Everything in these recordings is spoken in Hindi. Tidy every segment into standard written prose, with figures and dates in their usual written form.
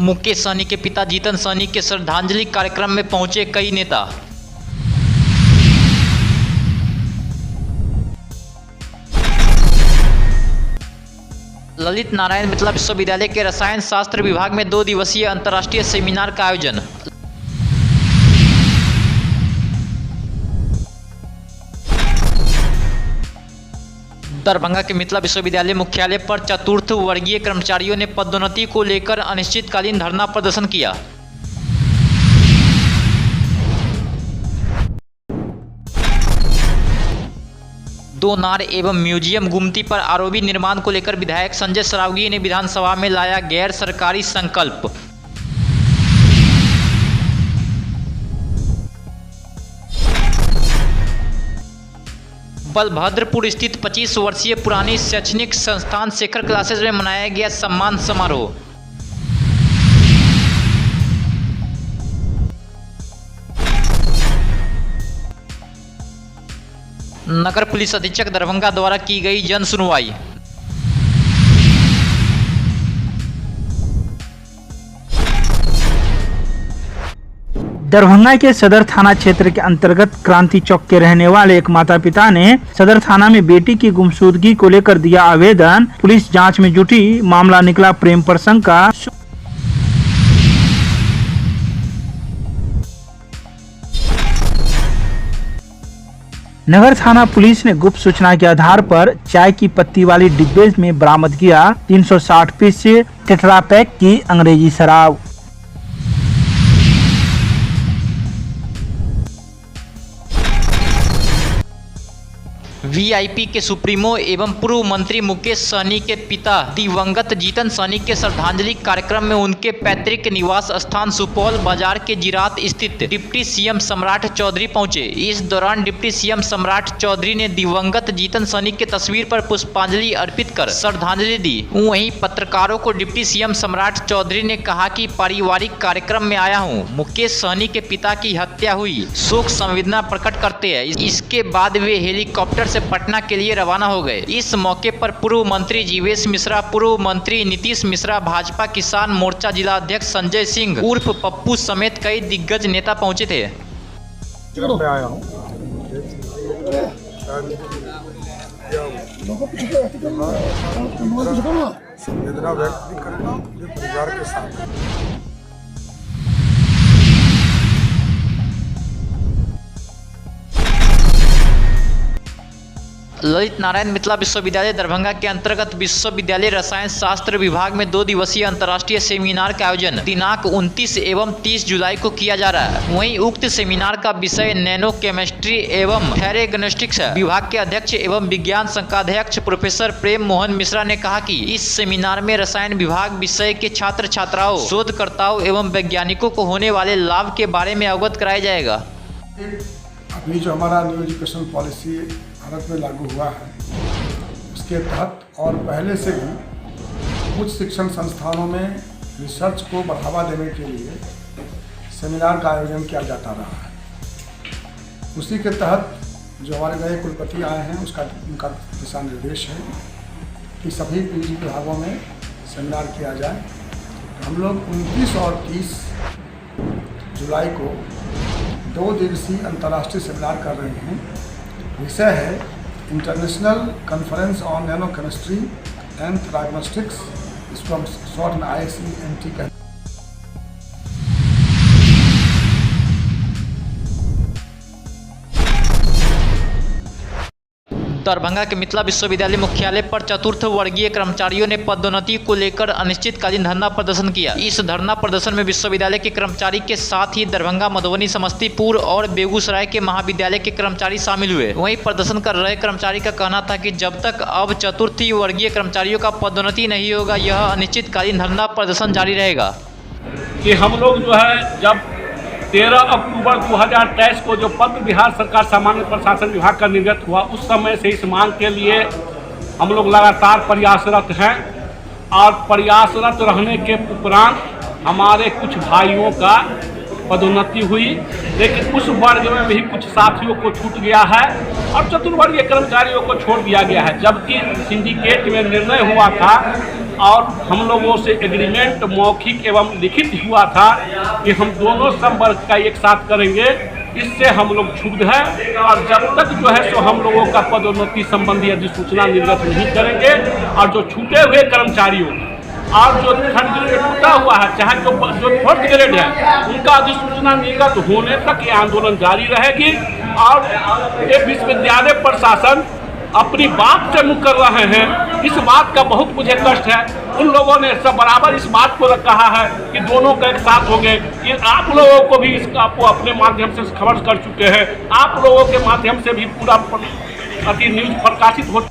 मुकेश सहनी के पिता जीतन सहनी के श्रद्धांजलि कार्यक्रम में पहुंचे कई नेता। ललित नारायण मिथिला विश्वविद्यालय के रसायन शास्त्र विभाग में 2 दिवसीय अंतर्राष्ट्रीय सेमिनार का आयोजन। दरभंगा के मिथिला विश्वविद्यालय मुख्यालय पर चतुर्थ वर्गीय कर्मचारियों ने पदोन्नति को लेकर अनिश्चितकालीन धरना प्रदर्शन किया। दो नार एवं म्यूजियम गुमती पर आरओबी निर्माण को लेकर विधायक संजय सरावगी ने विधानसभा में लाया गैर सरकारी संकल्प। बलभद्रपुर स्थित 25 वर्षीय पुरानी शैक्षणिक संस्थान शेखर क्लासेस में मनाया गया सम्मान समारोह। नगर पुलिस अधीक्षक दरभंगा द्वारा की गई जन सुनवाई। दरभंगा के सदर थाना क्षेत्र के अंतर्गत क्रांति चौक के रहने वाले एक माता पिता ने सदर थाना में बेटी की गुमशुदगी को लेकर दिया आवेदन। पुलिस जांच में जुटी, मामला निकला प्रेम प्रसंग का। नगर थाना पुलिस ने गुप्त सूचना के आधार पर चाय की पत्ती वाली डिब्बे में बरामद किया 360 पीस टेट्रापैक की अंग्रेजी शराब। वीआईपी के सुप्रीमो एवं पूर्व मंत्री मुकेश सहनी के पिता दिवंगत जीतन सहनी के श्रद्धांजलि कार्यक्रम में उनके पैतृक निवास स्थान सुपौल बाजार के जिरात स्थित डिप्टी सीएम सम्राट चौधरी पहुंचे। इस दौरान डिप्टी सीएम सम्राट चौधरी ने दिवंगत जीतन सहनी के तस्वीर पर पुष्पांजलि अर्पित कर श्रद्धांजलि दी। वहीं पत्रकारों को डिप्टी सीएम सम्राट चौधरी ने कहा कि पारिवारिक कार्यक्रम में आया हूं, मुकेश सहनी के पिता की हत्या हुई, शोक संवेदना प्रकट करते हैं। इसके बाद वे हेलीकॉप्टर से पटना के लिए रवाना हो गए। इस मौके पर पूर्व मंत्री जीवेश मिश्रा, पूर्व मंत्री नीतीश मिश्रा, भाजपा किसान मोर्चा जिला अध्यक्ष संजय सिंह उर्फ पप्पू समेत कई दिग्गज नेता पहुंचे थे। संवेदना व्यक्त करना परिवार के साथ। ललित नारायण मिथिला विश्वविद्यालय दरभंगा के अंतर्गत विश्वविद्यालय रसायन शास्त्र विभाग में 2 दिवसीय अंतर्राष्ट्रीय सेमिनार का आयोजन दिनांक 29 एवं 30 जुलाई को किया जा रहा है। वहीं उक्त सेमिनार का विषय नैनो केमिस्ट्री एवं थेरेगनोस्टिक्स है। विभाग के अध्यक्ष एवं विज्ञान संकाध्यक्ष प्रोफेसर प्रेम मोहन मिश्रा ने कहा कि इस सेमिनार में रसायन विभाग विषय के छात्र छात्राओं, शोधकर्ताओं एवं वैज्ञानिकों को होने वाले लाभ के बारे में अवगत कराया जाएगा। अभी जो हमारा न्यू एजुकेशन पॉलिसी भारत में लागू हुआ है, उसके तहत और पहले से भी उच्च शिक्षण संस्थानों में रिसर्च को बढ़ावा देने के लिए सेमिनार का आयोजन किया जाता रहा है। उसी के तहत जो हमारे नए कुलपति आए हैं उनका दिशा निर्देश है कि सभी पीजी विभागों में सेमिनार किया जाए। हम लोग 29 और 30 जुलाई को 2 दिवसीय अंतर्राष्ट्रीय सेमिनार कर रहे हैं। विषय है international conference on nano chemistry and theragnostics, इसको हम शॉर्ट में ICNT कहते हैं। दरभंगा के मिथिला विश्वविद्यालय मुख्यालय पर चतुर्थ वर्गीय कर्मचारियों ने पदोन्नति को लेकर अनिश्चितकालीन धरना प्रदर्शन किया। इस धरना प्रदर्शन में विश्वविद्यालय के कर्मचारी के साथ ही दरभंगा, मधुबनी, समस्तीपुर और बेगूसराय के महाविद्यालय के कर्मचारी शामिल हुए। वहीं प्रदर्शन कर रहे कर्मचारी का कहना था कि जब तक अब चतुर्थ वर्गीय कर्मचारियों का पदोन्नति नहीं होगा, यह अनिश्चितकालीन धरना प्रदर्शन जारी रहेगा। कि हम लोग जो है जब 13 अक्टूबर 2023 को जो पत्र बिहार सरकार सामान्य प्रशासन विभाग का निर्गत हुआ, उस समय से इस मांग के लिए हम लोग लगातार प्रयासरत हैं। और प्रयासरत रहने के उपरांत हमारे कुछ भाइयों का पदोन्नति हुई, लेकिन उस वर्ग में भी कुछ साथियों को छूट गया है और चतुर्वर्गीय कर्मचारियों को छोड़ दिया गया है। जबकि सिंडिकेट में निर्णय हुआ था और हम लोगों से एग्रीमेंट मौखिक एवं लिखित हुआ था कि हम दोनों संवर्ग का एक साथ करेंगे। इससे हम लोग क्षुब्ध हैं और जब तक जो है सो हम लोगों का पदोन्नति संबंधी अधिसूचना निर्गत नहीं करेंगे और जो छूटे हुए कर्मचारियों और जो थर्ड ग्रेड छूटा हुआ है, चाहे जो फोर्थ ग्रेड है, उनका अधिसूचना निर्गत होने तक ये आंदोलन जारी रहेगी। और ये विश्वविद्यालय प्रशासन अपनी बात से मुकर रहे हैं, इस बात का बहुत मुझे कष्ट है। उन लोगों ने सब बराबर इस बात को कहा है कि दोनों का एक साथ हो गए। ये आप लोगों को भी इसका आपको अपने माध्यम से खबर कर चुके हैं, आप लोगों के माध्यम से भी पूरा न्यूज प्रकाशित हो।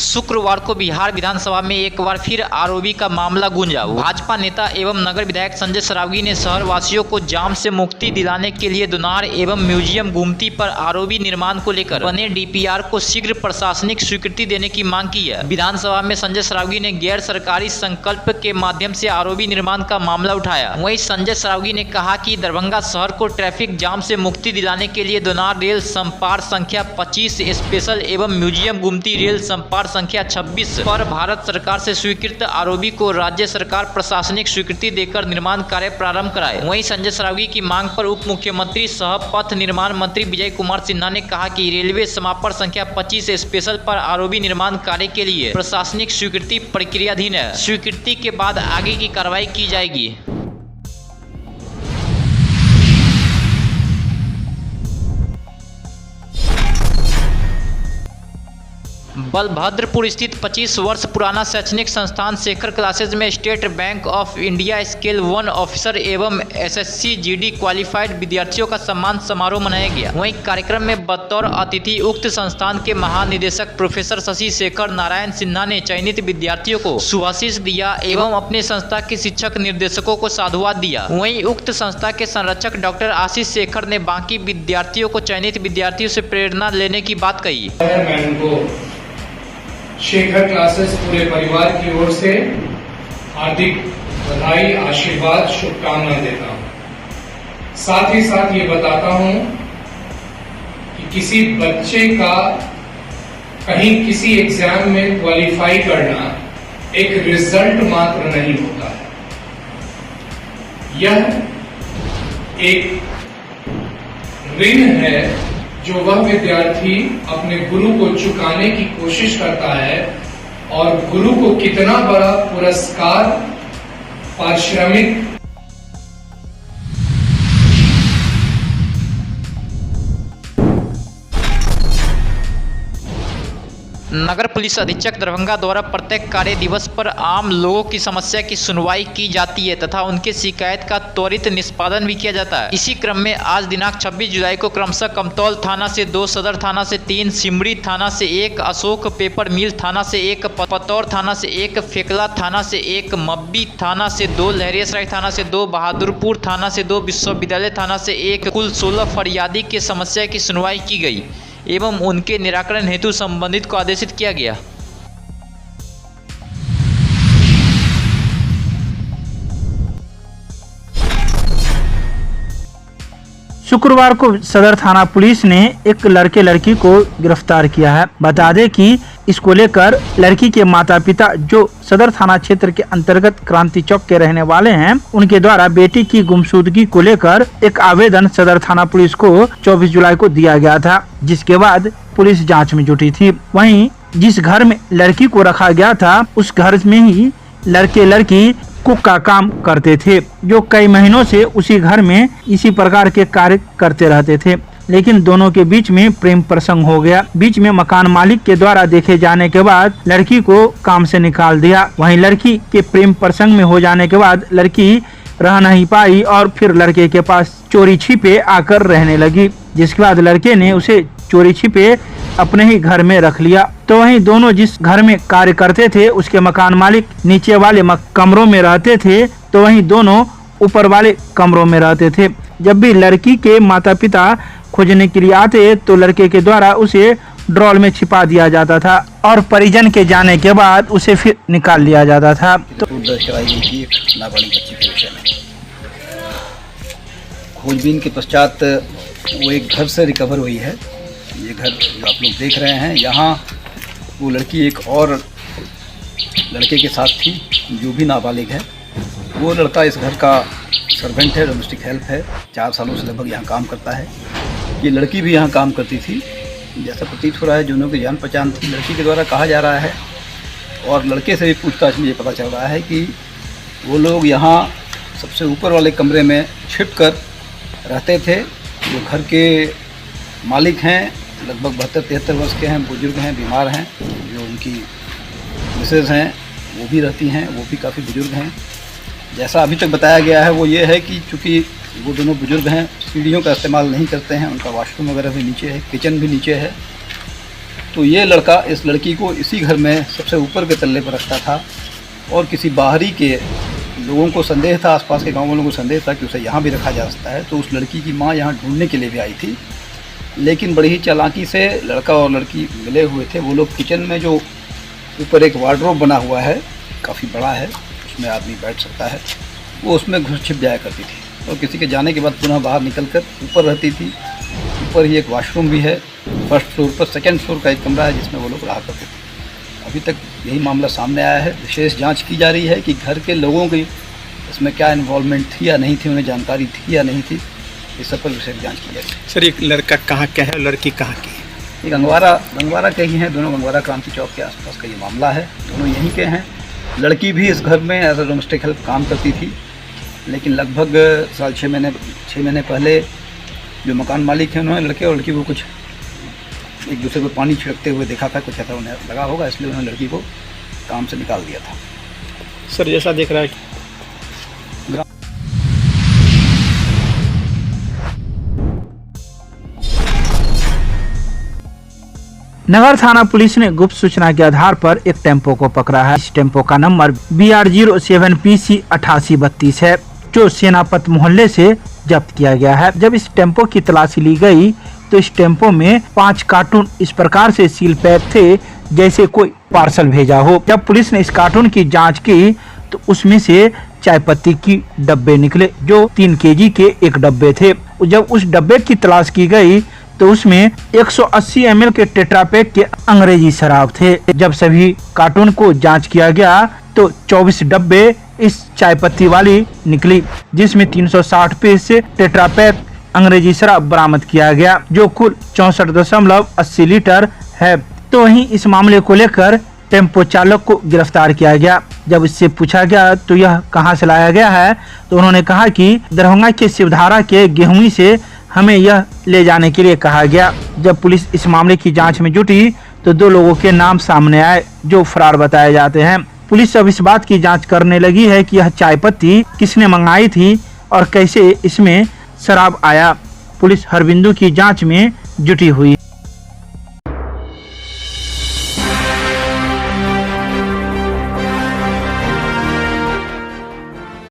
शुक्रवार को बिहार विधानसभा में एक बार फिर आरओबी का मामला गूंजा। भाजपा नेता एवं नगर विधायक संजय सरावगी ने शहर वासियों को जाम से मुक्ति दिलाने के लिए दुनार एवं म्यूजियम गुमती पर आरओबी निर्माण को लेकर बने डीपीआर को शीघ्र प्रशासनिक स्वीकृति देने की मांग की है। विधानसभा में संजय सरावगी ने गैर सरकारी संकल्प के माध्यम से आरओबी निर्माण का मामला उठाया। वहीं संजय सरावगी ने कहा कि दरभंगा शहर को ट्रैफिक जाम से मुक्ति दिलाने के लिए दुनार रेल संपार संख्या 25 स्पेशल एवं म्यूजियम गुमती रेल संपार संख्या 26 पर भारत सरकार से स्वीकृत आरओबी को राज्य सरकार प्रशासनिक स्वीकृति देकर निर्माण कार्य प्रारंभ कराए। वहीं संजय सरावगी की मांग पर उप मुख्यमंत्री सह पथ निर्माण मंत्री विजय कुमार सिन्हा ने कहा कि रेलवे समापर संख्या 25 स्पेशल पर आरओबी निर्माण कार्य के लिए प्रशासनिक स्वीकृति प्रक्रियाधीन है। स्वीकृति के बाद आगे की कार्रवाई की जाएगी। बलभद्रपुर स्थित 25 वर्ष पुराना शैक्षणिक संस्थान शेखर क्लासेज में state bank of India scale 1 officer एवं एसएससी जीडी क्वालिफाइड विद्यार्थियों का सम्मान समारोह मनाया गया। वहीं कार्यक्रम में बतौर अतिथि उक्त संस्थान के महानिदेशक प्रोफेसर शशि शेखर नारायण सिन्हा ने चयनित विद्यार्थियों को शुभाशीष दिया एवं अपने संस्था के शिक्षक निर्देशकों को साधुवाद दिया। वहीं उक्त संस्था के संरक्षक डॉक्टर आशीष शेखर ने बाकी विद्यार्थियों को चयनित विद्यार्थियों से प्रेरणा लेने की बात कही। शेखर क्लासेस पूरे परिवार की ओर से हार्दिक बधाई, आशीर्वाद, शुभकामना देता हूं। साथ ही साथ ये बताता हूं कि किसी बच्चे का कहीं किसी एग्जाम में क्वालिफाई करना एक रिजल्ट मात्र नहीं होता है। यह एक ऋण है जो वह विद्यार्थी अपने गुरु को चुकाने की कोशिश करता है और गुरु को कितना बड़ा पुरस्कार पारिश्रमिक नगर पुलिस अधीक्षक दरभंगा द्वारा प्रत्येक कार्य दिवस पर आम लोगों की समस्या की सुनवाई की जाती है तथा उनके शिकायत का त्वरित निष्पादन भी किया जाता है। इसी क्रम में आज दिनांक 26 जुलाई को क्रमशः कमतौल थाना से 2, सदर थाना से 3, सिमरी थाना से 1, अशोक पेपर मिल थाना से 1, पतौर थाना से 1, फेकला थाना से 1, मब्बी थाना से 2, लहरियासराय थाना से 2, बहादुरपुर थाना से 2, विश्वविद्यालय थाना से 1 कुल 16 फरियादी की समस्या की सुनवाई की गई एवं उनके निराकरण हेतु संबंधित को आदेशित किया गया। शुक्रवार को सदर थाना पुलिस ने एक लड़के लड़की को गिरफ्तार किया है। बता दें कि इसको लेकर लड़की के माता पिता जो सदर थाना क्षेत्र के अंतर्गत क्रांति चौक के रहने वाले हैं, उनके द्वारा बेटी की गुमशुदगी को लेकर एक आवेदन सदर थाना पुलिस को 24 जुलाई को दिया गया था, जिसके बाद पुलिस जांच में जुटी थी। वहीं जिस घर में लड़की को रखा गया था उस घर में ही लड़के लड़की कुक का काम करते थे, जो कई महीनों से उसी घर में इसी प्रकार के कार्य करते रहते थे। लेकिन दोनों के बीच में प्रेम प्रसंग हो गया। बीच में मकान मालिक के द्वारा देखे जाने के बाद लड़की को काम से निकाल दिया। वहीं लड़की के प्रेम प्रसंग में हो जाने के बाद लड़की रह नहीं पाई और फिर लड़के के पास चोरी छिपे आकर रहने लगी, जिसके बाद लड़के ने उसे चोरी छिपे अपने ही घर में रख लिया। तो वहीं दोनों जिस घर में कार्य करते थे उसके मकान मालिक नीचे वाले कमरों में रहते थे, तो वहीं दोनों ऊपर वाले कमरों में रहते थे। जब भी लड़की के माता पिता खोजने के लिए आते तो लड़के के द्वारा उसे ड्रॉल में छिपा दिया जाता था और परिजन के जाने के बाद उसे फिर निकाल लिया जाता था। तो खोजबीन के पश्चात वो एक घर से रिकवर हुई है। ये घर जो आप लोग देख रहे हैं, यहाँ वो लड़की एक और लड़के के साथ थी जो भी नाबालिग है। वो लड़का इस घर का सर्वेंट है, डोमेस्टिक हेल्प है, 4 सालों से लगभग यहाँ काम करता है। ये लड़की भी यहाँ काम करती थी। जैसा प्रतीत हो रहा है दोनों की जान पहचान थी। लड़की के द्वारा कहा जा रहा है और लड़के से भी पूछताछ में ये पता चल रहा है कि वो लोग यहाँ सबसे ऊपर वाले कमरे में छिप कर रहते थे। जो घर के मालिक हैं लगभग 72-73 वर्ष के हैं, बुजुर्ग हैं, बीमार हैं। जो उनकी मिसेज हैं वो भी रहती हैं, वो भी काफ़ी बुजुर्ग हैं। जैसा अभी तक बताया गया है वो ये है कि चूँकि वो दोनों बुजुर्ग हैं, सीढ़ियों का इस्तेमाल नहीं करते हैं, उनका वॉशरूम वगैरह भी नीचे है, किचन भी नीचे है। तो ये लड़का इस लड़की को इसी घर में सबसे ऊपर के तल्ले पर रखता था और किसी बाहरी के लोगों को संदेह था, आसपास के गांव वालों को संदेह था कि उसे यहाँ भी रखा जा सकता है। तो उस लड़की की माँ यहाँ ढूंढने के लिए भी आई थी, लेकिन बड़ी ही चालाकी से लड़का और लड़की मिले हुए थे। वो लोग किचन में जो ऊपर एक वार्डरोब बना हुआ है, काफ़ी बड़ा है, उसमें आदमी बैठ सकता है, वो उसमें घुस छिप जाया करती थी और किसी के जाने के बाद पुनः बाहर निकलकर ऊपर रहती थी। ऊपर ही एक वॉशरूम भी है, फर्स्ट फ्लोर पर। सेकंड फ्लोर का एक कमरा है जिसमें वो लोग रहा करते थे। अभी तक यही मामला सामने आया है। विशेष जांच की जा रही है कि घर के लोगों की इसमें क्या इन्वॉल्वमेंट थी या नहीं थी, उन्हें जानकारी थी या नहीं थी, इस सब पर विशेष जाँच की जाएगी। सर, एक लड़का कहाँ का है, लड़की कहाँ की है? ये गंगवारा के ही हैं, दोनों गंगवारा क्रांति चौक के आसपास का ये मामला है, दोनों यहीं के हैं। लड़की भी इस घर में एज ए डोमेस्टिक हेल्प काम करती थी, लेकिन लगभग 6 महीने पहले जो मकान मालिक हैं उन्होंने लड़के और लड़की को कुछ एक दूसरे को पानी छिड़कते हुए देखा था, कुछ ऐसा उन्हें लगा होगा, इसलिए उन्होंने लड़की को काम से निकाल दिया था। सर, जैसा देख रहा है नगर थाना पुलिस ने गुप्त सूचना के आधार पर एक टेम्पो को पकड़ा है। इस टेम्पो का नंबर BR07PC 8832 है, जो सेनापत मोहल्ले से जब्त किया गया है। जब इस टेम्पो की तलाशी ली गई तो इस टेम्पो में 5 कार्टून इस प्रकार से सील पैक थे जैसे कोई पार्सल भेजा हो। जब पुलिस ने इस कार्टून की जांच की तो उसमें से चाय पत्ती की डब्बे निकले, जो 3 kg के एक डब्बे थे। जब उस डब्बे की तलाश की गई तो उसमें 180 ml के टेट्रापैक के अंग्रेजी शराब थे। जब सभी कार्टून को जांच किया गया तो 24 डब्बे इस चाय पत्ती वाली निकली, जिसमें 360 पीस टेट्रापैक अंग्रेजी शराब बरामद किया गया, जो कुल 64.80 लीटर है। तो वहीं इस मामले को लेकर टेम्पो चालक को गिरफ्तार किया गया। जब इससे पूछा गया तो यह कहां से लाया गया है, तो उन्होंने कहा कि दरभंगा के शिवधारा के गेहूं से हमें यह ले जाने के लिए कहा गया। जब पुलिस इस मामले की जांच में जुटी तो 2 लोगों के नाम सामने आए जो फरार बताए जाते हैं। पुलिस अब इस बात की जांच करने लगी है कि यह चाय पत्ती किसने मंगाई थी और कैसे इसमें शराब आया। पुलिस हर बिंदु की जांच में जुटी हुई।